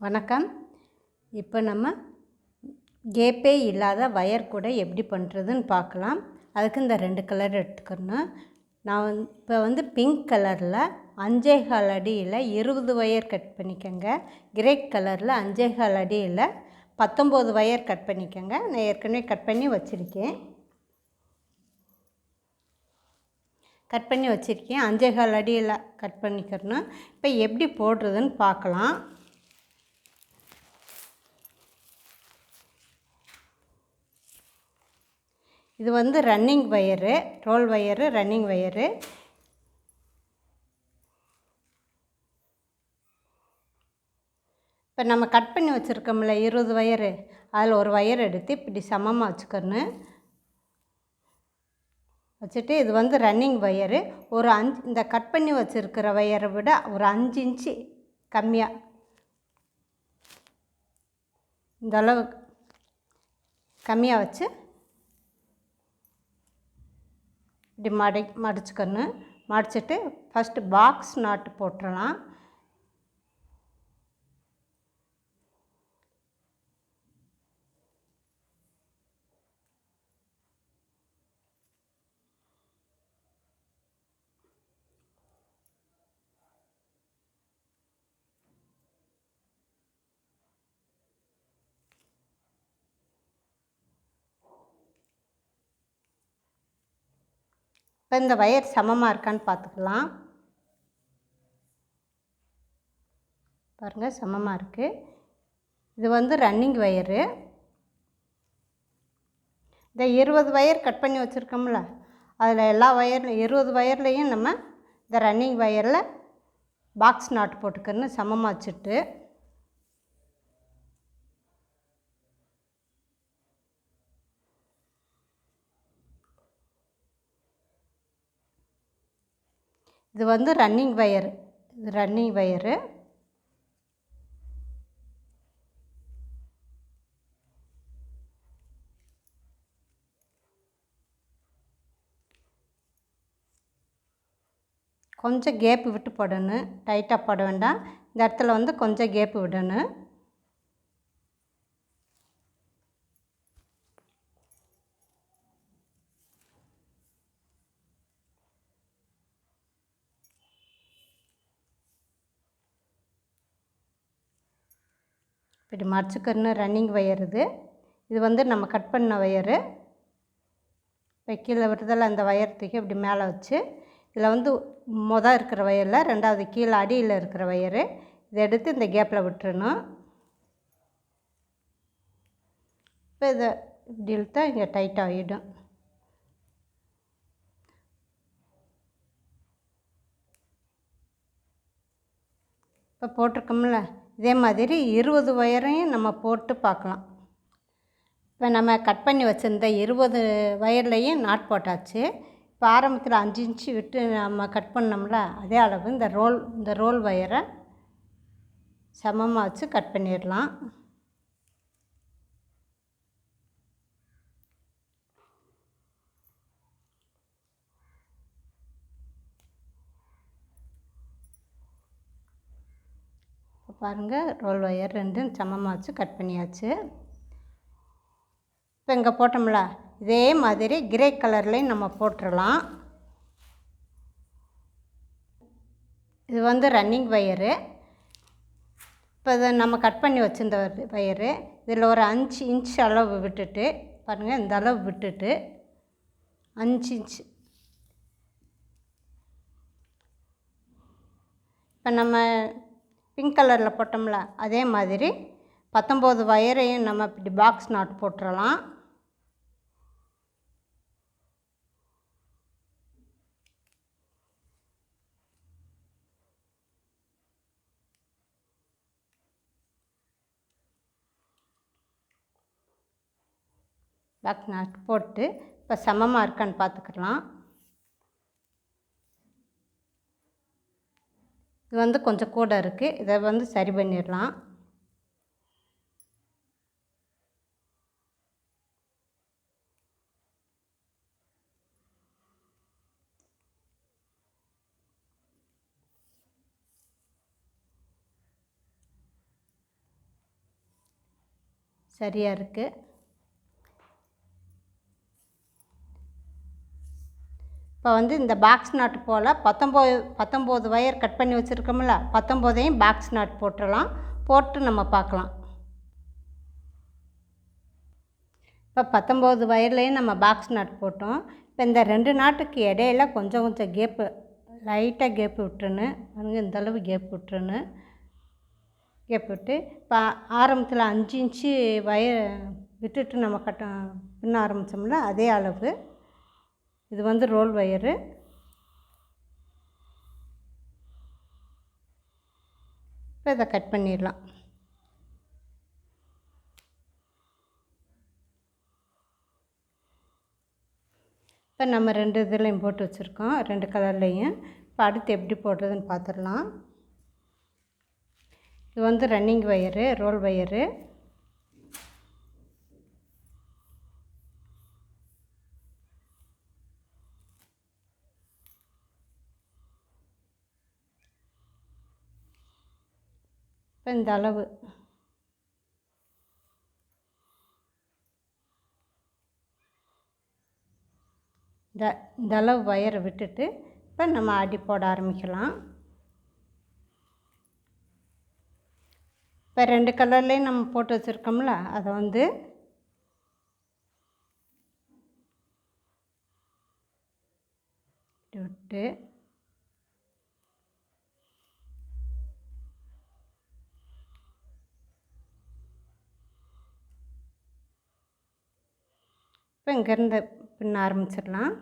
வணக்கம். இப்போ நம்ம கேப்பே இல்லாத வயர் கூட எப்படி பண்ணுறதுன்னு பார்க்கலாம். அதுக்கு இந்த 2 கலர் எடுத்துக்கணும். நான் இப்போ பிங்க் கலரில் 5.25 அடியில் 20 வயர் கட் பண்ணிக்கோங்க. கிரே கலரில் 5.25 அடியில் 19 வயர் கட் பண்ணிக்கோங்க. நான் ஏற்கனவே கட் பண்ணி வச்சுருக்கேன். 5.25 அடியில் கட் பண்ணிக்கிறணும். இப்போ எப்படி போடுறதுன்னு பார்க்கலாம். இது running wire, roll wire, running wire. இப்போ நம்ம கட் பண்ணி வச்சுருக்கோம்ல 20 வயரு, அதில் ஒரு வயர் எடுத்து இப்படி சமமாக வச்சுக்கணும். வச்சுட்டு இது ரன்னிங் வயரு. ஒரு 5 இந்த கட் பண்ணி வச்சுருக்கிற வயரை விட ஒரு 5 இன்ச்சு கம்மியாக, இந்த அளவு கம்மியாக வச்சு இப்படி மடிச்சுக்கணும். மடிச்சுட்டு ஃபஸ்ட்டு பாக்ஸ் நாட்டு போட்டுடலாம். இப்போ இந்த வயர் சமமாக இருக்கான்னு பார்த்துக்கலாம். பாருங்கள், சமமாக இருக்குது. இது ரன்னிங் வயரு. இந்த 20 வயர் கட் பண்ணி வச்சுருக்கோம்ல, அதில் எல்லா வயரில் 20 வயர்லேயும் நம்ம இந்த ரன்னிங் வயரில் பாக்ஸ் நாட் போட்டுக்கணும். சமமாக வச்சுட்டு இது ரன்னிங் வயரு. இது ரன்னிங் வயரு. கொஞ்சம் கேப்பு விட்டு போடணும். டைட்டாக போட வேண்டாம். இந்த இடத்துல கொஞ்சம் கேப்பு விடணும். இப்படி மடிச்சுக்கணும். ரன்னிங் வயர் இது நம்ம கட் பண்ண வயரு. இப்போ கீழே விடுறதில் அந்த வயர் தூக்கி இப்படி மேலே வச்சு, இதில் இருக்கிற வயரில் 2வது கீழே அடியில் இருக்கிற வயரு இதை எடுத்து இந்த கேப்பில் விட்டுறணும். இப்போ இதை இப்படி இழுத்தா இங்கே டைட்டாக ஆகிடும். இப்போ போட்டிருக்கோம்ல, இதே மாதிரி 20 வயரையும் நம்ம போட்டு பார்க்கலாம். இப்போ நம்ம கட் பண்ணி வச்சுருந்த 20 வயர்லேயும் நாட் போட்டாச்சு. இப்போ ஆரம்பத்தில் 5 இன்ச்சு விட்டு நம்ம கட் பண்ணோம்ல, அதே அளவு இந்த ரோல் வயரை சமமாக வச்சு கட் பண்ணிடலாம். இப்போ பாருங்கள், ரோல் வயர் 2 சமமாக வச்சு கட் பண்ணியாச்சு. இப்போ இங்கே போட்டோம்ல, இதே மாதிரி கிரே கலர்லேயும் நம்ம போட்டுடலாம். இது ரன்னிங் வயரு. இப்போ இதை நம்ம கட் பண்ணி வச்சுருந்த வயரு, இதில் ஒரு 5 இன்ச் அளவு விட்டுட்டு, பாருங்கள், இந்த அளவு விட்டுட்டு 5 இன்ச். இப்போ நம்ம பிங்க் கலரில் போட்டோம்ல, அதே மாதிரி 19 வயரையும் நம்ம இப்படி பாக்ஸ் நாட் போட்டுடலாம். பாக்ஸ் நாட் போட்டு இப்போ சமமாக இருக்கான்னு பார்த்துக்கலாம். இது கொஞ்சம் கூட இருக்குது. இதை சரி பண்ணிடலாம். சரியாக இருக்குது. இப்போ வந்து இந்த box not pole 19 wire cut பண்ணி வச்சுருக்கோம்ல, 19ஐயும் பாக்ஸ் நாட் போட்டுடலாம். போட்டு நம்ம பார்க்கலாம். இப்போ 19 ஒயர்லேயும் நம்ம பாக்ஸ் நாட் போட்டோம். இப்போ இந்த 2 நாட்டுக்கு இடையில கொஞ்சம் கொஞ்சம் கேப்பு, லைட்டாக கேப்பு விட்டுருன்னு இந்தளவு கேப் விட்டுருன்னு கேப் விட்டு இப்போ ஆரம்பத்தில் 5 இன்ச்சு வயர் விட்டுட்டு நம்ம பின்ன ஆரம்பித்தோம்ல, அதே அளவு. இது வந்து ரோல் ஒயரு. இப்போ இதை கட் பண்ணிடலாம். இப்போ நம்ம 2 இதுலேயும் போட்டு வச்சுருக்கோம், 2 கலர்லேயும். இப்போ அடுத்து எப்படி போடுறதுன்னு பார்த்துடலாம். இது வந்து ரன்னிங் ஒயரு, ரோல் ஒயரு. இப்போ இந்த அளவு இந்த அளவு ஒயரை விட்டுட்டு இப்போ நம்ம அடி போட ஆரம்பிக்கலாம். இப்போ 2 கலர்லேயும் நம்ம போட்டு வச்சுருக்கோம்ல, அதை வந்து விட்டு இப்போ இங்கேருந்து பின்ன ஆரம்பிச்சிடலாம்.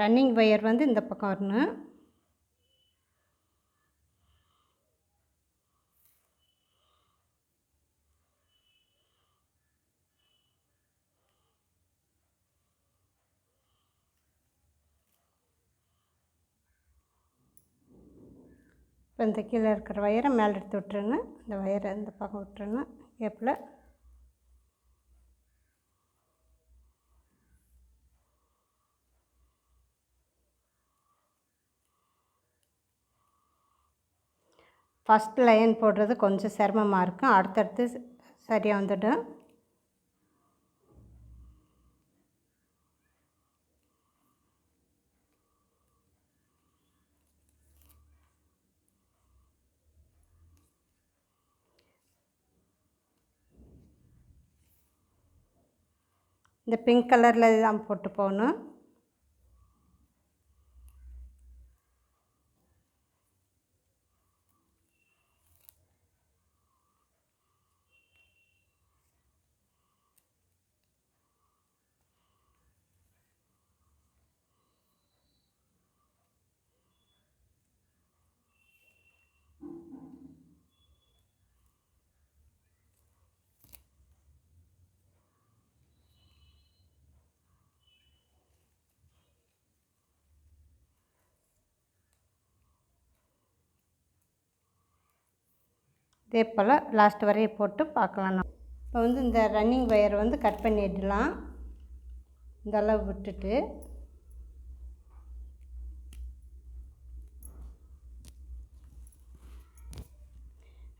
ரன்னிங் ஒயர் வந்து இந்த பக்கம் வரணும். இப்போ இந்த கீழே இருக்கிற ஒயரை மேலே எடுத்து விட்டுருங்க. இந்த ஒயரை இந்த பக்கம் விட்டுருங்க கேப்பில். ஃபஸ்ட் லைன் போடுறது கொஞ்சம் சிரமமாக இருக்கும், அடுத்தடுத்து சரியாக வந்துடும். இந்த பிங்க் கலரில் தான் போட்டு போகணும். இதே போல் லாஸ்ட் வரையும் போட்டு பார்க்கலாம். இப்போ வந்து இந்த ரன்னிங் ஒயரை வந்து கட் பண்ணிடலாம். இந்த அளவு விட்டுட்டு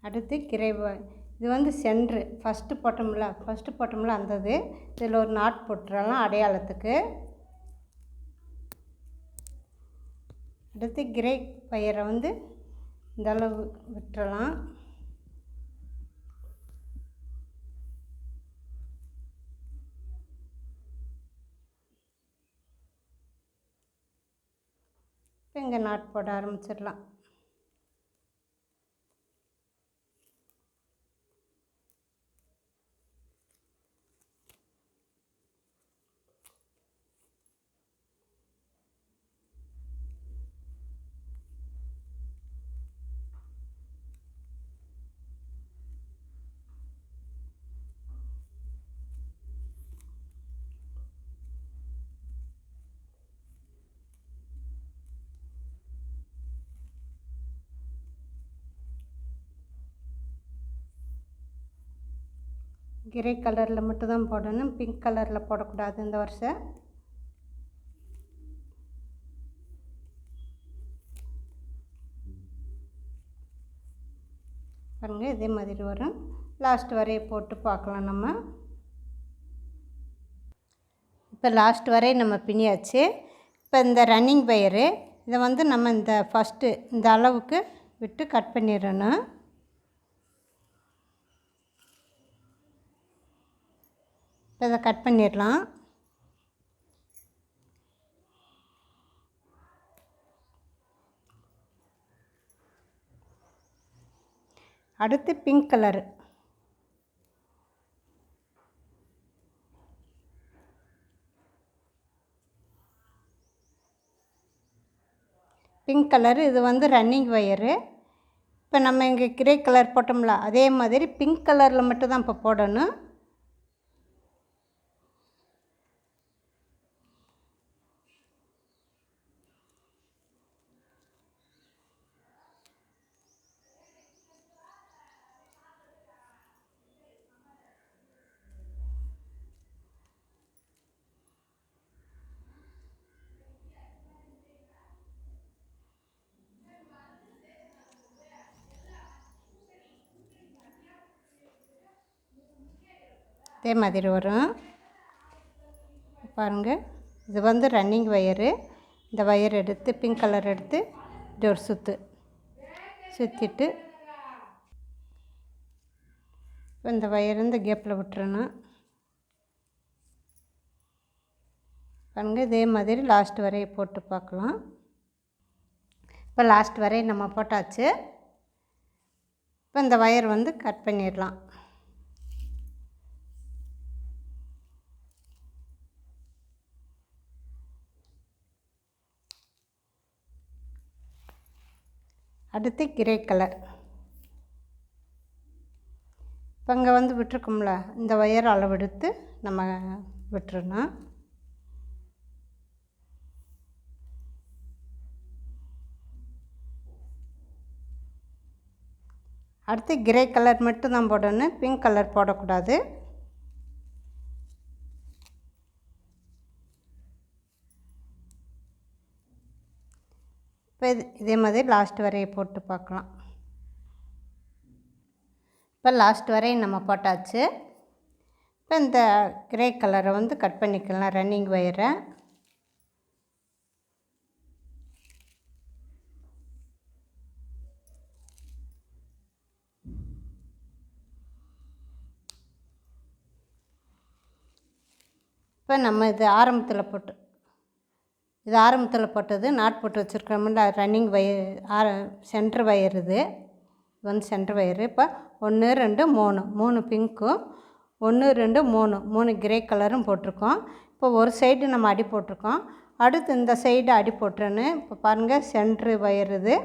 அடுத்து கிரை இது வந்து சென்ட்ரு ஃபஸ்ட்டு போட்டோம்ல அந்த இது. இதில் ஒரு நாட் போட்டுடலாம் அடையாளத்துக்கு. அடுத்து கிரை ஒயரை வந்து இந்த அளவு விட்டுறலாம். இப்போ இங்கே நாட் போட ஆரம்பிச்சிடலாம். கிரே கலரில் மட்டும்தான் போடணும், பிங்க் கலரில் போடக்கூடாது இந்த வருஷம். பாருங்கள் இதே மாதிரி வரும். லாஸ்ட் வரையை போட்டு பார்க்கலாம் நம்ம. இப்போ லாஸ்ட் வரை நம்ம பின்னியாச்சு. இப்போ இந்த ரன்னிங் வயரு இதை வந்து நம்ம இந்த ஃபஸ்ட்டு இந்த அளவுக்கு விட்டு கட் பண்ணிடணும். இப்போ இதை கட் பண்ணிடலாம். அடுத்து பிங்க் கலரு. பிங்க் கலரு இது வந்து ரன்னிங் வயரு. இப்போ நம்ம இங்கே கிரே கலர் போட்டோம்ல அதே மாதிரி பிங்க் கலரில் மட்டும்தான் இப்போ போடணும். இதே மாதிரி வரும். பாருங்கள் இது வந்து ரன்னிங் வயரு. இந்த வயர் எடுத்து பிங்க் கலர் எடுத்து இப்படி ஒரு சுற்றிட்டு இந்த வயர் இந்த கேப்பில் விட்டுறணும். பாருங்கள் இதே மாதிரி லாஸ்ட் வரையை போட்டு பார்க்கலாம். இப்போ லாஸ்ட் வரையை நம்ம போட்டாச்சு. இப்போ இந்த வயர் வந்து கட் பண்ணிடலாம். அடுத்து கிரே கலர். இப்போ இங்கே வந்து விட்டுருக்கோம்ல இந்த வயர் அளவெடுத்து நம்ம விட்டுறணும். அடுத்து கிரே கலர் மட்டும் தான் போடணும், பிங்க் கலர் போடக்கூடாது. இப்போ இதே மாதிரி லாஸ்ட் வரையை போட்டு பார்க்கலாம். இப்போ லாஸ்ட் வரையும் நம்ம போட்டாச்சு. இப்போ இந்த கிரே கலரை வந்து கட் பண்ணிக்கலாம் ரன்னிங் வயரை. இப்போ நம்ம இது ஆரம்பத்தில் போட்டது நாட் போட்டு வச்சுருக்கோம்ல ரன்னிங் வயர் சென்ட்ரு வயர். இது வந்து சென்ட்ரு வயரு. இப்போ 1 2 3 பிங்க்கும் 1 2 3 கிரே கலரும் போட்டிருக்கோம். இப்போ ஒரு சைடு நம்ம அடி போட்டிருக்கோம். அடுத்து இந்த சைடு அடி போட்டுறேன்னு. இப்போ பாருங்கள் சென்ட்ரு வயர் இது.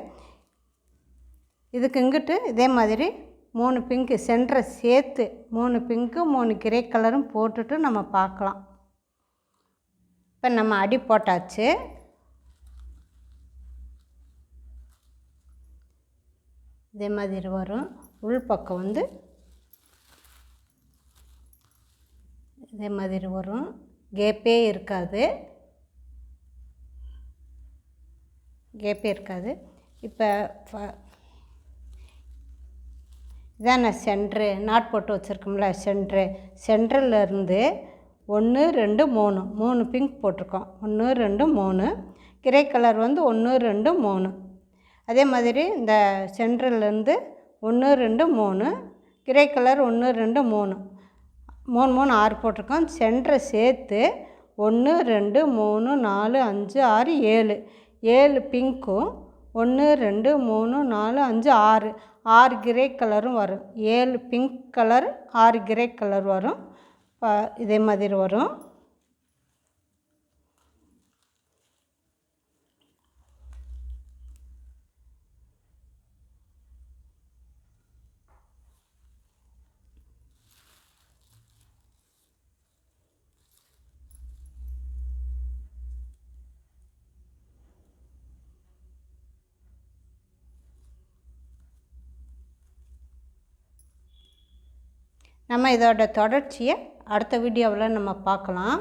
இதுக்கு இங்கிட்டு இதே மாதிரி 3 பிங்க்கு சென்டரை சேர்த்து 3 பிங்க்கு 3 கிரே கலரும் போட்டுட்டு நம்ம பார்க்கலாம். இப்போ நம்ம அடி போட்டாச்சு. இதே மாதிரி வரும். உள் பக்கம் வந்து இதே மாதிரி வரும். கேப்பே இருக்காது. இப்போ இதான சென்ட்ரு நாட் போட்டு வச்சுருக்கோம்ல சென்ட்ரிலேருந்து 1 2 3 பிங்க் போட்டிருக்கோம். 1 2 3 கிரே கலர் வந்து 1 2 3. அதே மாதிரி இந்த சென்ட்ரல்லேருந்து 1 2 3 கிரே கலர் 1 2 3 3 6 போட்டிருக்கோம். சென்டரை சேர்த்து 1 2 3 4 5 6 7 பிங்க்கும் 1 2 3 4 5 6 கிரே கலரும் வரும். 7 பிங்க் கலர் 6 கிரே கலர் வரும். இதே மாதிரி வரும். நம்ம இதோட தொடர்ச்சியை அடுத்த வீடியோவில் நம்ம பார்க்கலாம்.